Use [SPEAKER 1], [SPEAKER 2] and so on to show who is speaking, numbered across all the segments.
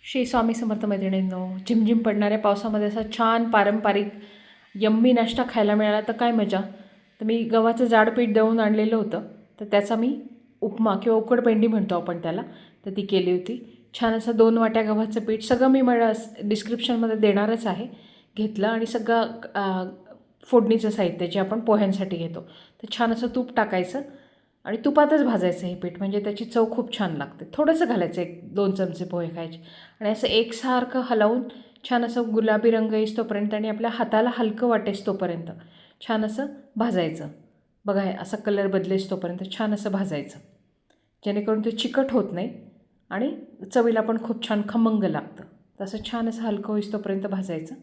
[SPEAKER 1] श्री स्वामी समर्थ मैत्रिणींनो, झिमझिम पडणाऱ्या पावसामध्ये असा छान पारंपरिक यम्मी नाश्ता खायला मिळाला तर काय मजा. तर मी गव्हाचं जाड पीठ दळून आणलेलं होतं, तर त्याचा मी उपमा किंवा उकडपेंडी म्हणतो आपण त्याला, तर ती केली होती. छान असं 2 वाट्या गव्हाचं पीठ, सगळं मी मला डिस्क्रिप्शनमध्ये देणारच आहे, घेतलं आणि सगळं फोडणीचं साहित्य जे आपण पोह्यांसाठी घेतो. तर छान असं तूप टाकायचं आणि तुपातच भाजायचं हे पीठ, म्हणजे त्याची चव खूप छान लागते. थोडंसं घालायचं, 1-2 चमचे पोहे खायचे आणि असं एकसारखं हलवून छान असं गुलाबी रंग येईस्तोपर्यंत आणि आपल्या हाताला हलकं वाटेस तोपर्यंत छान असं भाजायचं. बघा, हे असा कलर बदलेस तोपर्यंत छान असं भाजायचं, जेणेकरून ते चिकट होत नाही आणि चवीला पण खूप छान खमंग लागतं. तसं छान असं हलकं होईस्तोपर्यंत भाजायचं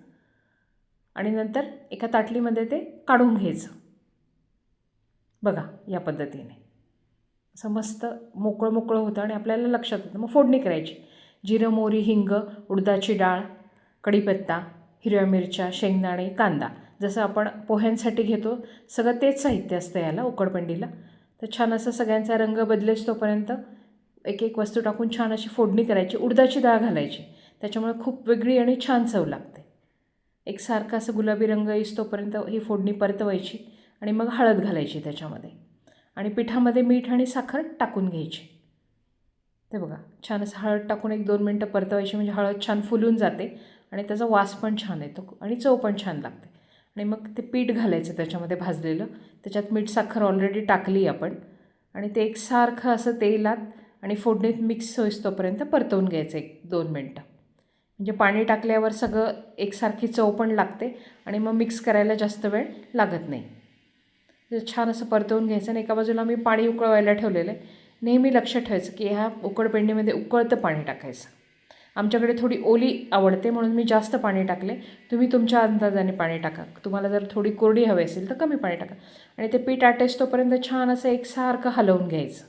[SPEAKER 1] आणि नंतर एका ताटलीमध्ये ते काढून घ्यायचं. बघा, या पद्धतीने असं मस्त मोकळं मोकळं होतं आणि आपल्याला लक्षात येतं. मग फोडणी करायची: जिरं, मोहरी, हिंग, उडदाची डाळ, कढीपत्ता, हिरव्या मिरच्या, शेंगदाणे, कांदा. जसं आपण पोह्यांसाठी घेतो सगळं तेच साहित्य असतं याला, उकडपेंडीला. तर छान असं सगळ्यांचा रंग बदलेस तोपर्यंत एक एक वस्तू टाकून छान अशी फोडणी करायची. उडदाची डाळ घालायची, त्याच्यामुळे खूप वेगळी आणि छान चव लागते. एकसारखं असं गुलाबी रंग येईस्तोपर्यंत ही फोडणी परतवायची आणि मग हळद घालायची त्याच्यामध्ये आणि पिठामध्ये मीठ आणि साखर टाकून घ्यायची. ते बघा, छान असं हळद टाकून 1-2 मिनटं परतवायची, म्हणजे हळद छान फुलून जाते आणि त्याचा वास पण छान येतो आणि चव पण छान लागते. आणि मग ते पीठ घालायचं त्याच्यामध्ये भाजलेलं, त्याच्यात मीठ साखर ऑलरेडी टाकली आपण आणि ते एकसारखं असं तेलात आणि फोडणीत मिक्स होईस्तोपर्यंत परतवून घ्यायचं 1-2 मिनटं. म्हणजे पाणी टाकल्यावर सगळं एकसारखी चव पण लागते आणि मग मिक्स करायला जास्त वेळ लागत नाही. छान असं परतवून घ्यायचं आणि एका बाजूला मी पाणी उकळवायला ठेवलेलं आहे. नेहमी लक्ष ठेवायचं की ह्या उकडपेंडीमध्ये उकळतं पाणी टाकायचं. आमच्याकडे थोडी ओली आवडते म्हणून मी जास्त पाणी टाकले. तुम्ही तुमच्या अंदाजाने पाणी टाका. तुम्हाला जर थोडी कोरडी हवी असेल तर कमी पाणी टाका. आणि ते पीठ आटेस तोपर्यंत छान असं एकसारखं हलवून घ्यायचं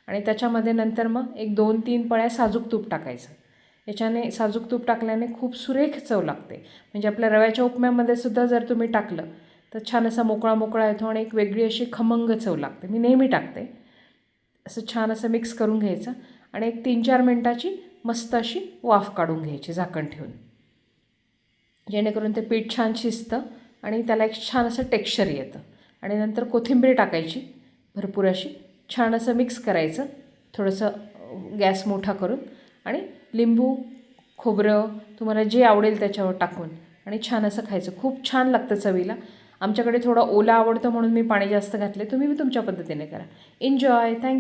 [SPEAKER 1] आणि त्याच्यामध्ये नंतर मग 1-2-3 पळ्या साजूक तूप टाकायचं. याच्याने साजूक तूप टाकल्याने खूप सुरेख चव लागते. म्हणजे आपल्या रव्याच्या उपम्यामध्ये सुद्धा जर तुम्ही टाकलं तर छान असा मोकळा मोकळा येतो आणि एक वेगळी अशी खमंग चव लागते. मी नेहमी टाकते. असं छान असं मिक्स करून घ्यायचं आणि एक 3-4 मिनटाची मस्त अशी वाफ काढून घ्यायची झाकण ठेवून, जेणेकरून ते पीठ छान शिजतं आणि त्याला एक छान असं टेक्स्चर येतं. आणि नंतर कोथिंबीर टाकायची भरपूर अशी, छान असं मिक्स करायचं, थोडंसं गॅस मोठा करून आणि लिंबू, खोबरं तुम्हाला जे आवडेल त्याच्यावर टाकून आणि छान असं खायचं. खूप छान लागतं चवीला. आमच्याकडे थोडा ओला आवडतं म्हणून मी पाणी जास्त घातले. तुम्ही तुमच्या पद्धतीने करा. एन्जॉय. थँक्यू.